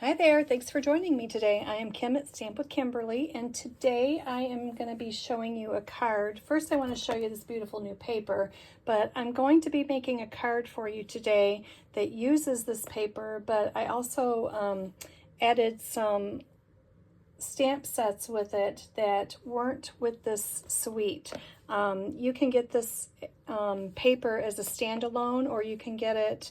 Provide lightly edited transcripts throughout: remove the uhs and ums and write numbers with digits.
Hi there, thanks for joining me today. I am Kim at Stamp with Kimberly, and today I am going to be showing you a card. First I want to show you this beautiful new paper, but I'm going to be making a card for you today that uses this paper, but I also added some stamp sets with it that weren't with this suite. You can get this paper as a standalone, or you can get it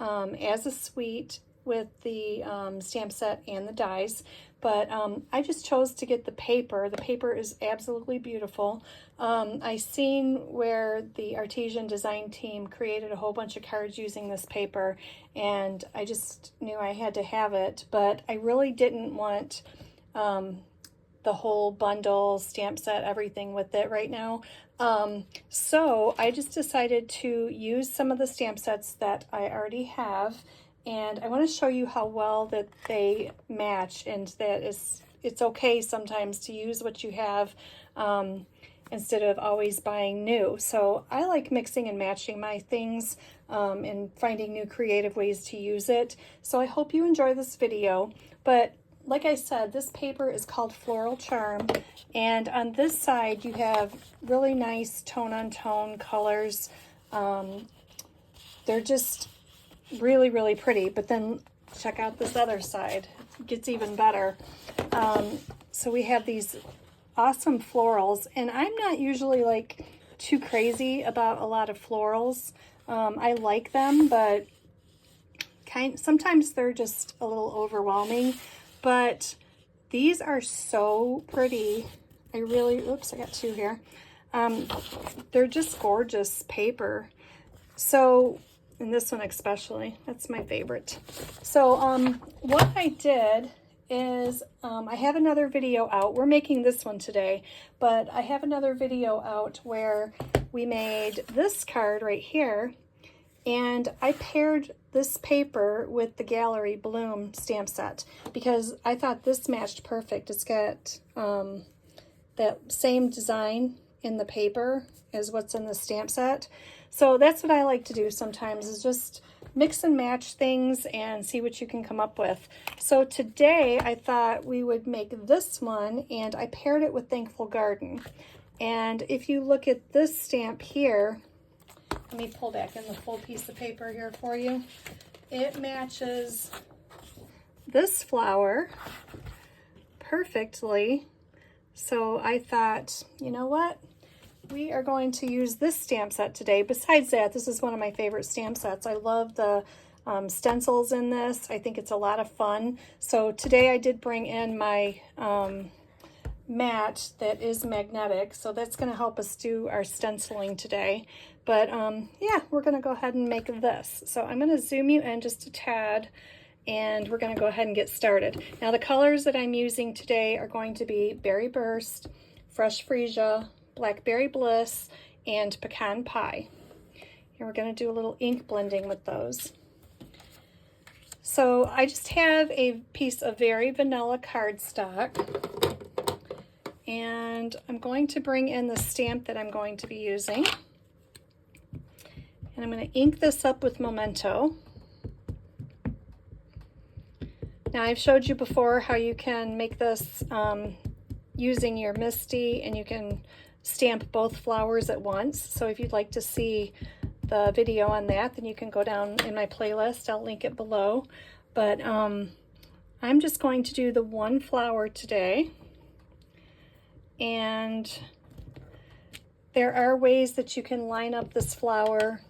as a suite with the stamp set and the dies, but I just chose to get the paper. The paper is absolutely beautiful. I seen where the artesian design team created a whole bunch of cards using this paper, and I just knew I had to have it, but I really didn't want the whole bundle, stamp set, everything with it right now. So I just decided to use some of the stamp sets that I already have, and I want to show you how well that they match, and that it's okay sometimes to use what you have instead of always buying new. So I like mixing and matching my things and finding new creative ways to use it. So I hope you enjoy this video. But like I said, this paper is called Floral Charm, and on this side you have really nice tone-on-tone colors. They're just really pretty, but then check out this other side. It gets even better. So we have these awesome florals, and I'm not usually like too crazy about a lot of florals. I like them, but sometimes they're just a little overwhelming. But these are so pretty. Oops, I got two here. They're just gorgeous paper. So, and this one especially, that's my favorite. So what I did is I have another video out. We're making this one today, but I have another video out where we made this card right here, and I paired this paper with the Gallery Bloom stamp set because I thought this matched perfect. It's got that same design in the paper as what's in the stamp set. So that's what I like to do sometimes, is just mix and match things and see what you can come up with. So today I thought we would make this one, and I paired it with Thankful Garden. And if you look at this stamp here, let me pull back in the full piece of paper here for you. It matches this flower perfectly. So I thought, you know what? We are going to use this stamp set today. Besides that, this is one of my favorite stamp sets. I love the stencils in this. I think it's a lot of fun. So today I did bring in my mat that is magnetic. So that's going to help us do our stenciling today. But yeah, we're going to go ahead and make this. So I'm going to zoom you in just a tad, and we're going to go ahead and get started. Now the colors that I'm using today are going to be Berry Burst, Fresh Freesia, Blackberry Bliss, and Pecan Pie. And we're going to do a little ink blending with those. So I just have a piece of very vanilla cardstock, and I'm going to bring in the stamp that I'm going to be using. And I'm going to ink this up with Memento. Now I've showed you before how you can make this using your Misty, and you can stamp both flowers at once. So if you'd like to see the video on that, then you can go down in my playlist. I'll link it below. But I'm just going to do the one flower today. And there are ways that you can line up this flower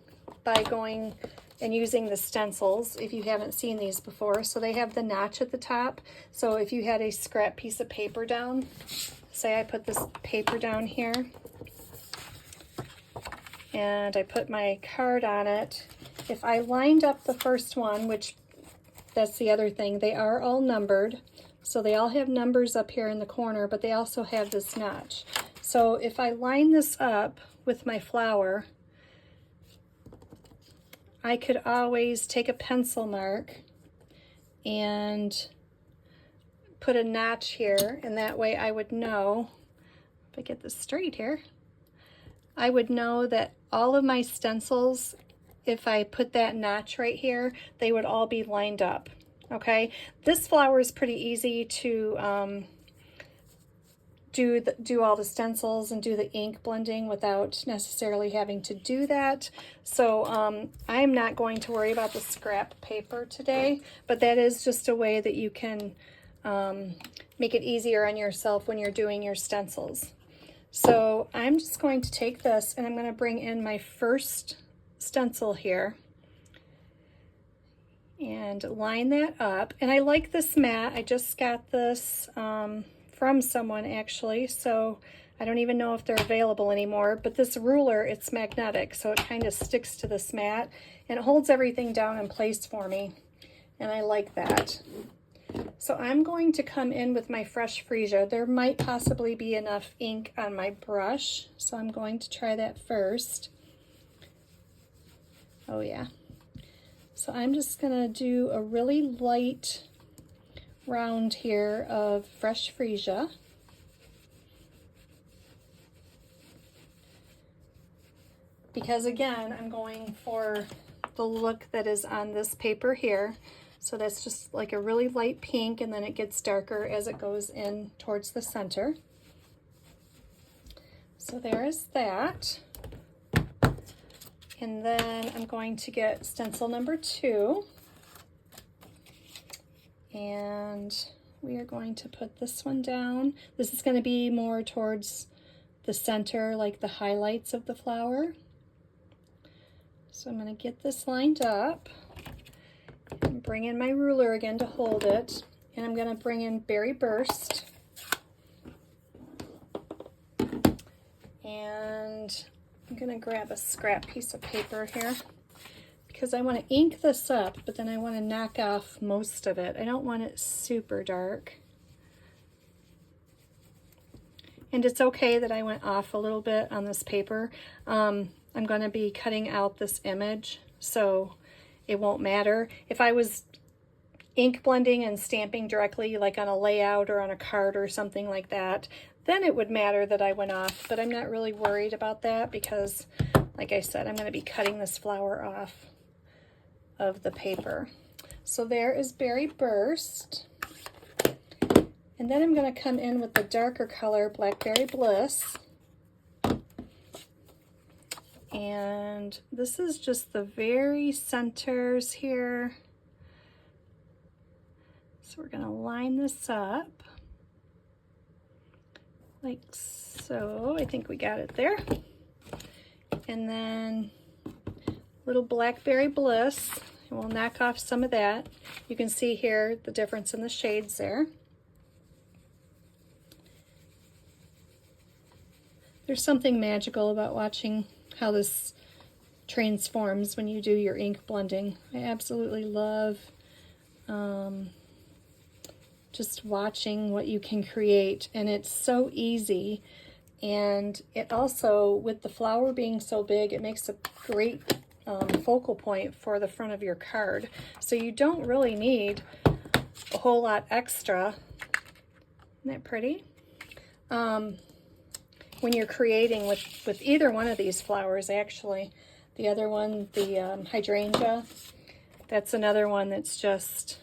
by going and using the stencils if you haven't seen these before. So they have the notch at the top. So if you had a scrap piece of paper down, say I put this paper down here and I put my card on it, if I lined up the first one, which that's the other thing, they are all numbered. So they all have numbers up here in the corner, but they also have this notch. So if I line this up with my flower, I could always take a pencil mark and put a notch here, and that way I would know, if I get this straight here, I would know that all of my stencils, if I put that notch right here, they would all be lined up. Okay, this flower is pretty easy to do all the stencils and do the ink blending without necessarily having to do that. So I'm not going to worry about the scrap paper today, but that is just a way that you can make it easier on yourself when you're doing your stencils. So I'm just going to take this and I'm going to bring in my first stencil here and line that up. And I like this mat. I just got this from someone actually, so I don't even know if they're available anymore, but this ruler, it's magnetic, so it kind of sticks to this mat and it holds everything down in place for me, and I like that. So I'm going to come in with my fresh freesia. There might possibly be enough ink on my brush, so I'm going to try that first. Oh yeah. So I'm just gonna do a really light round here of fresh freesia. Because again, I'm going for the look that is on this paper here. So that's just like a really light pink, and then it gets darker as it goes in towards the center. So there is that. And then I'm going to get stencil number 2. And we are going to put this one down. This is going to be more towards the center, like the highlights of the flower. So I'm going to get this lined up and bring in my ruler again to hold it. And I'm going to bring in Berry Burst. And I'm going to grab a scrap piece of paper here, because I want to ink this up, but then I want to knock off most of it. I don't want it super dark. And it's okay that I went off a little bit on this paper. I'm going to be cutting out this image, so it won't matter. If I was ink blending and stamping directly, like on a layout or on a card or something like that, then it would matter that I went off, but I'm not really worried about that because, like I said, I'm going to be cutting this flower off of the paper. So there is Berry Burst. And then I'm going to come in with the darker color, Blackberry Bliss. And this is just the very centers here. So we're going to line this up like so. I think we got it there. And then little Blackberry Bliss, and we'll knock off some of that. You can see here the difference in the shades there. There's something magical about watching how this transforms when you do your ink blending. I absolutely love just watching what you can create, and it's so easy. And it also, with the flower being so big, it makes a great focal point for the front of your card. So you don't really need a whole lot extra. Isn't that pretty? When you're creating with either one of these flowers, actually. The other one, the hydrangea, that's another one that's just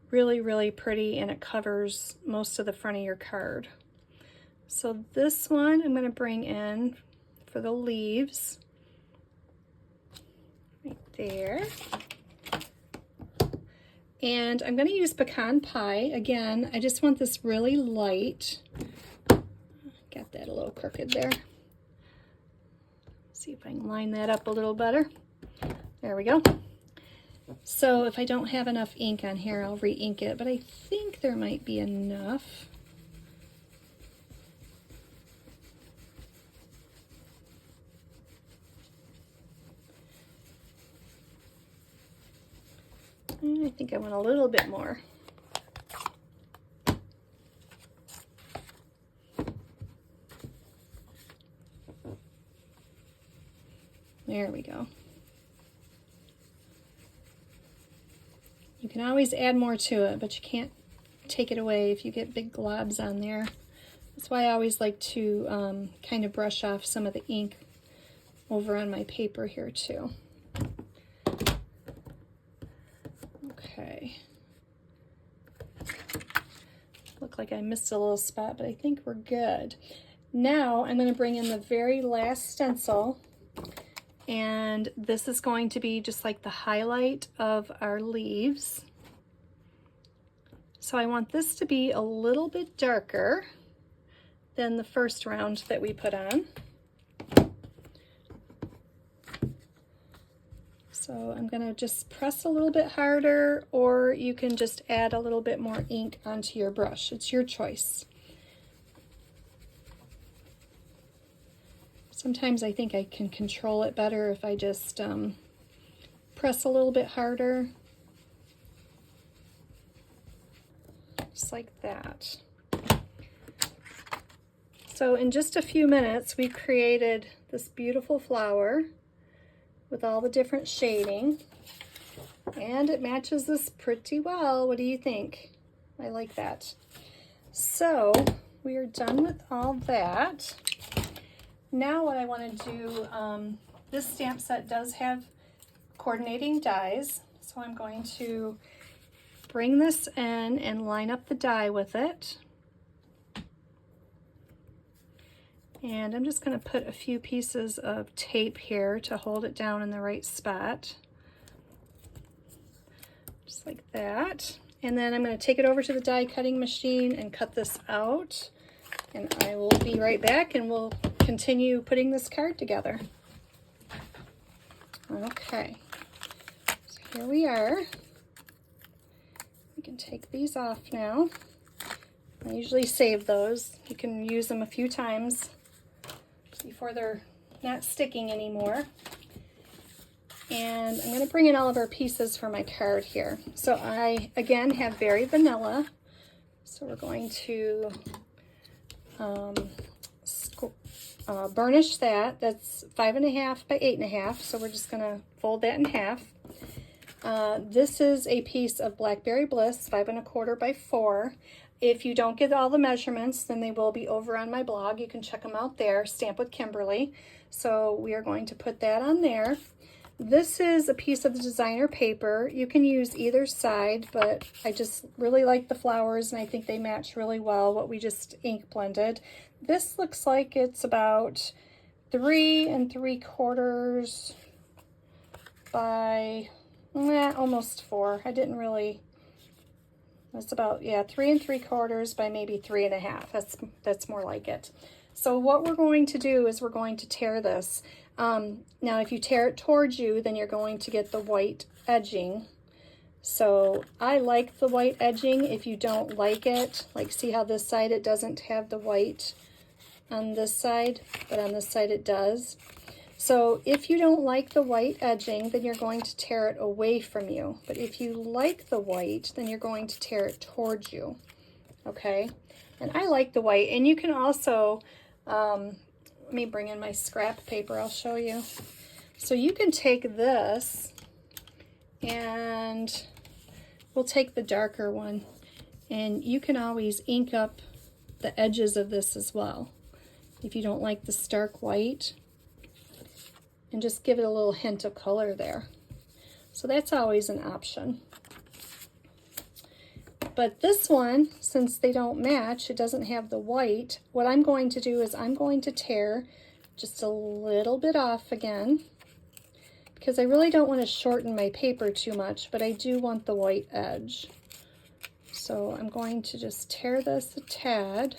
really, really pretty, and it covers most of the front of your card. So this one I'm going to bring in for the leaves right there. And I'm going to use Pecan Pie. Again, I just want this really light. Got that a little crooked there. See if I can line that up a little better. There we go. So if I don't have enough ink on here, I'll re-ink it, but I think there might be enough. I think I want a little bit more. There we go. You can always add more to it, but you can't take it away if you get big globs on there. That's why I always like to kind of brush off some of the ink over on my paper here too. Okay. Look like I missed a little spot, but I think we're good. Now I'm going to bring in the very last stencil, and this is going to be just like the highlight of our leaves. So I want this to be a little bit darker than the first round that we put on. So I'm going to just press a little bit harder, or you can just add a little bit more ink onto your brush. It's your choice. Sometimes I think I can control it better if I just press a little bit harder. Just like that. So in just a few minutes, we created this beautiful flower with all the different shading, and it matches this pretty well. What do you think? I like that. So we are done with all that. Now what I want to do, this stamp set does have coordinating dies, so I'm going to bring this in and line up the die with it. And I'm just going to put a few pieces of tape here to hold it down in the right spot. Just like that. And then I'm going to take it over to the die cutting machine and cut this out. And I will be right back and we'll continue putting this card together. Okay. So here we are. We can take these off now. I usually save those. You can use them a few times before they're not sticking anymore. And I'm going to bring in all of our pieces for my card here. So I, again, have Very Vanilla. So we're going to burnish that. That's 5.5 by 8.5. So we're just going to fold that in half. This is a piece of Blackberry Bliss, 5.25 by 4. If you don't get all the measurements, then they will be over on my blog. You can check them out there, Stamp with Kimberly. So we are going to put that on there. This is a piece of the designer paper. You can use either side, but I just really like the flowers and I think they match really well what we just ink blended. This looks like it's about 3 3/4 by almost 4. I didn't really. That's about, yeah, 3 3/4 by maybe 3.5. That's more like it. So what we're going to do is we're going to tear this. Now, if you tear it towards you, then you're going to get the white edging. So I like the white edging. If you don't like it, like see how this side it doesn't have the white on this side, but on this side it does. So if you don't like the white edging, then you're going to tear it away from you. But if you like the white, then you're going to tear it towards you, okay? And I like the white. And you can also, let me bring in my scrap paper, I'll show you. So you can take this, and we'll take the darker one, and you can always ink up the edges of this as well, if you don't like the stark white. And just give it a little hint of color there. So that's always an option. But this one, since they don't match, it doesn't have the white, what I'm going to do is I'm going to tear just a little bit off again, because I really don't want to shorten my paper too much, but I do want the white edge. So I'm going to just tear this a tad.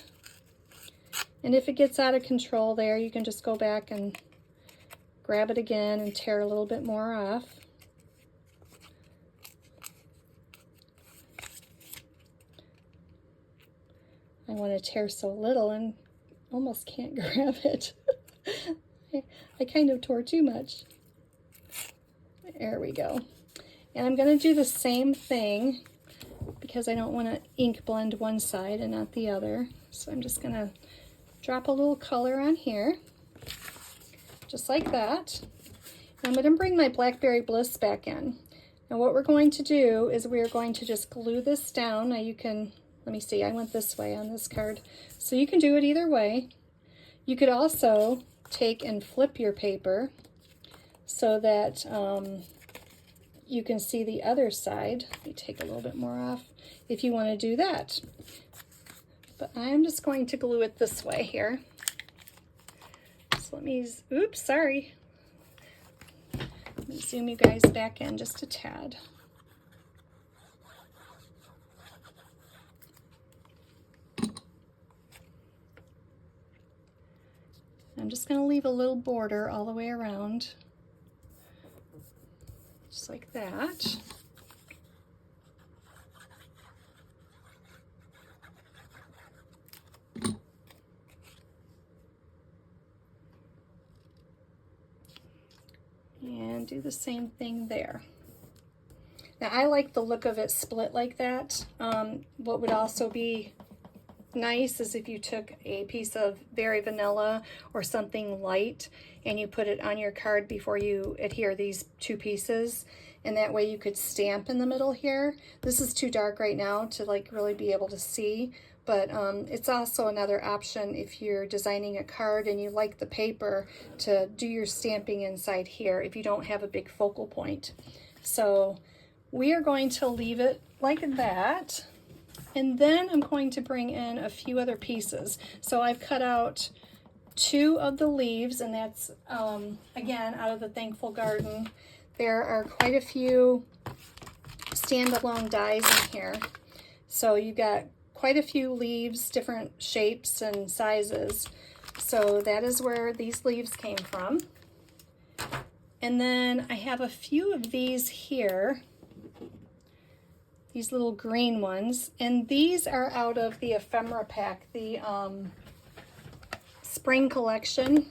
And if it gets out of control there, you can just go back and grab it again and tear a little bit more off. I want to tear so little and almost can't grab it. I kind of tore too much. There we go. And I'm going to do the same thing because I don't want to ink blend one side and not the other. So I'm just going to drop a little color on here. Just like that. And I'm going to bring my Blackberry Bliss back in. And what we're going to do is we're going to just glue this down. Now you can, let me see, I went this way on this card. So you can do it either way. You could also take and flip your paper so that you can see the other side. Let me take a little bit more off if you want to do that. But I'm just going to glue it this way here. So let me, oops, sorry. Let me zoom you guys back in just a tad. I'm just going to leave a little border all the way around, just like that. And do the same thing there. Now I like the look of it split like that. What would also be nice is if you took a piece of Very Vanilla or something light and you put it on your card before you adhere these two pieces, and that way you could stamp in the middle here. This is too dark right now to like really be able to see, but it's also another option if you're designing a card and you like the paper to do your stamping inside here if you don't have a big focal point. So we are going to leave it like that. And then I'm going to bring in a few other pieces. So I've cut out 2 of the leaves, and that's, again, out of the Thankful Garden. There are quite a few standalone dies in here. So you've got quite a few leaves, different shapes and sizes. So that is where these leaves came from. And then I have a few of these here. These little green ones, and these are out of the ephemera pack, the spring collection.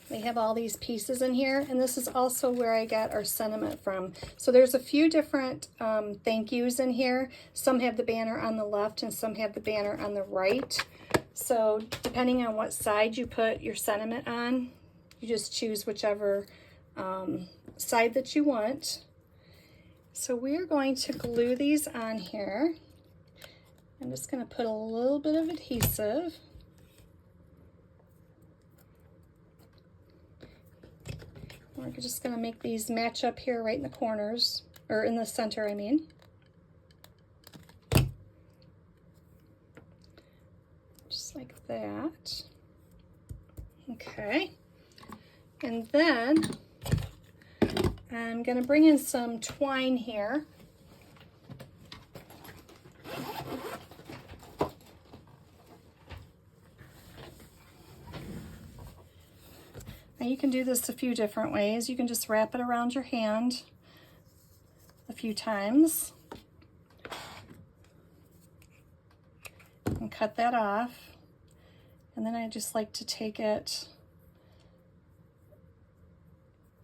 They have all these pieces in here, and this is also where I got our sentiment from. So there's a few different thank yous in here. Some have the banner on the left and some have the banner on the right. So depending on what side you put your sentiment on, you just choose whichever side that you want. So we're going to glue these on here. I'm just going to put a little bit of adhesive. We're just going to make these match up here right in the corners, or in the center, I mean. Just like that. Okay. And then I'm going to bring in some twine here. Now you can do this a few different ways. You can just wrap it around your hand a few times and cut that off. And then I just like to take it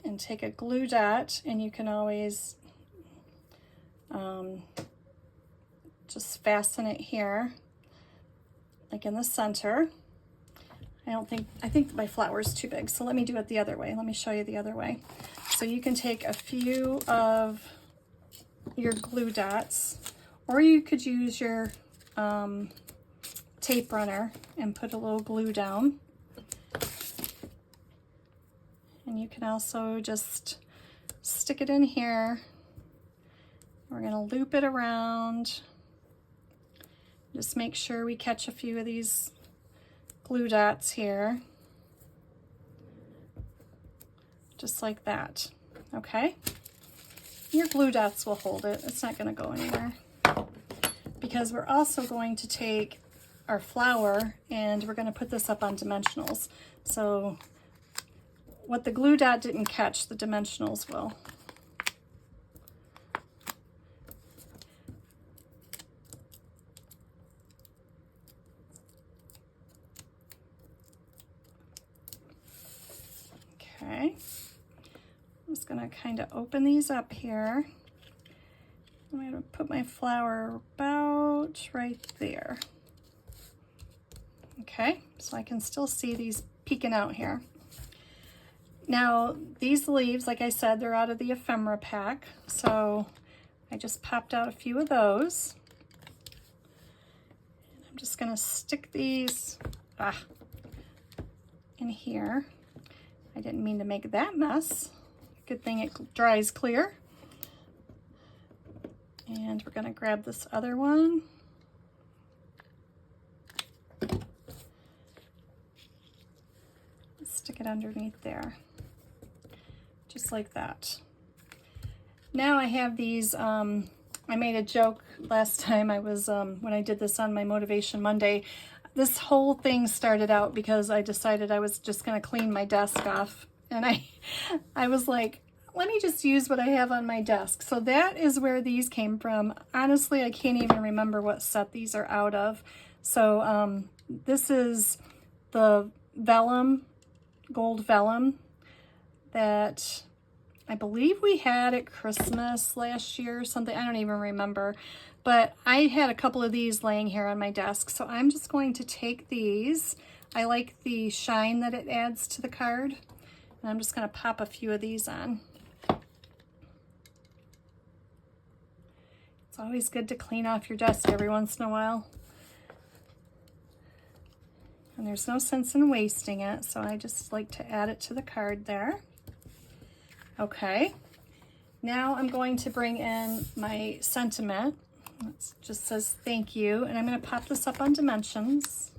and take a glue dot, and you can always just fasten it here, like in the center. I think my flower is too big, so let me do it the other way. Let me show you the other way. So you can take a few of your glue dots, or you could use your tape runner and put a little glue down. And you can also just stick it in here. We're going to loop it around. Just make sure we catch a few of these glue dots here. Just like that. Okay? Your glue dots will hold it. It's not going to go anywhere. Because we're also going to take our flower and we're going to put this up on dimensionals. So what the glue dot didn't catch, the dimensionals will. Okay, I'm just going to kind of open these up here. I'm going to put my flower about right there. Okay, so I can still see these peeking out here. Now, these leaves, like I said, they're out of the ephemera pack, so I just popped out a few of those. And I'm just going to stick these in here. I didn't mean to make that mess. Good thing it dries clear. And we're gonna grab this other one. Stick it underneath there, just like that. Now I have these, I made a joke last time I was, when I did this on my Motivation Monday. This whole thing started out because I decided I was just gonna clean my desk off. And I was like, let me just use what I have on my desk. So that is where these came from. Honestly, I can't even remember what set these are out of. So this is the vellum, gold vellum that I believe we had at Christmas last year or something. I don't even remember. But I had a couple of these laying here on my desk. So I'm just going to take these. I like the shine that it adds to the card. And I'm just going to pop a few of these on. It's always good to clean off your desk every once in a while. And there's no sense in wasting it, so I just like to add it to the card there. Okay, now I'm going to bring in my sentiment. It just says thank you, and I'm going to pop this up on dimensions.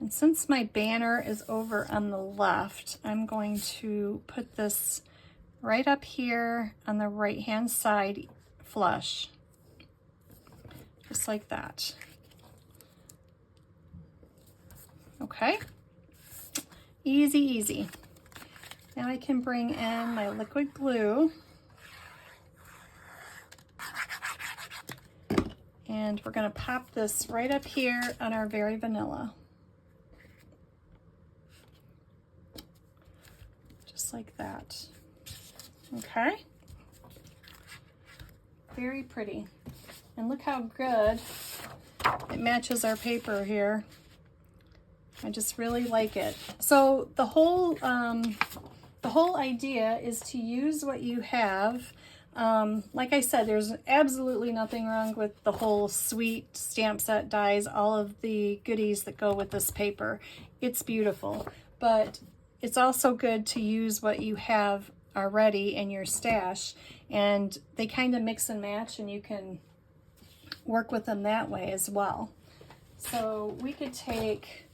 And since my banner is over on the left, I'm going to put this right up here on the right-hand side flush, just like that. Okay, easy, easy. Now I can bring in my liquid glue. And we're gonna pop this right up here on our Very Vanilla. Just like that. Okay, very pretty. And look how good it matches our paper here. I just really like it. So the whole idea is to use what you have. Like I said, there's absolutely nothing wrong with the whole sweet stamp set dies, all of the goodies that go with this paper. It's beautiful, but it's also good to use what you have already in your stash, and they kind of mix and match, and you can work with them that way as well. So we could take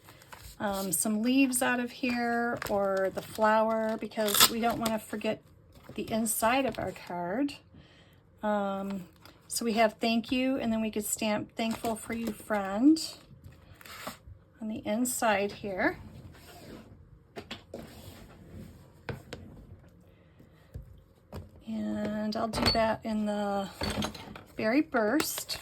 some leaves out of here, or the flower, because we don't want to forget the inside of our card. So we have thank you, and then we could stamp thankful for you, friend, on the inside here. And I'll do that in the Berry Burst.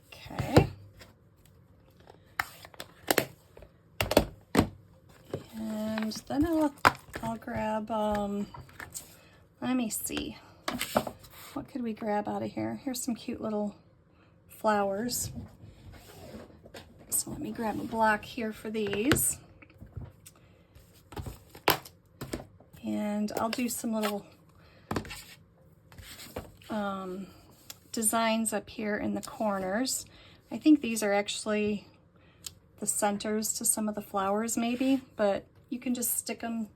Okay. And then I'll grab, let me see. What could we grab out of here? Here's some cute little flowers. So let me grab a block here for these. And I'll do some little designs up here in the corners. I think these are actually the centers to some of the flowers maybe, but you can just stick them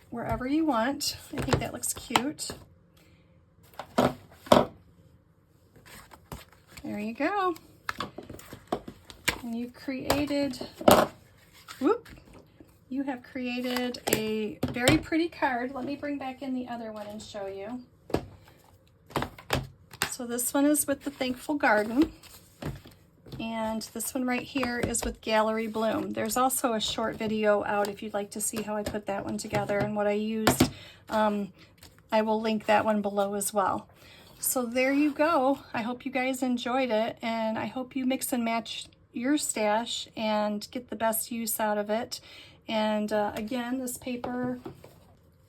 wherever you want. I think that looks cute. There you go. And you have created a very pretty card. Let me bring back in the other one and show you. So this one is with the Thankful Garden. And this one right here is with Gallery Bloom. There's also a short video out if you'd like to see how I put that one together and what I used. I will link that one below as well. So there you go. I hope you guys enjoyed it, and I hope you mix and match your stash and get the best use out of it. And again, this paper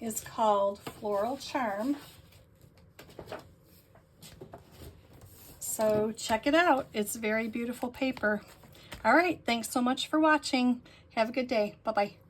is called Floral Charm. So check it out. It's very beautiful paper. All right, thanks so much for watching. Have a good day. Bye-bye.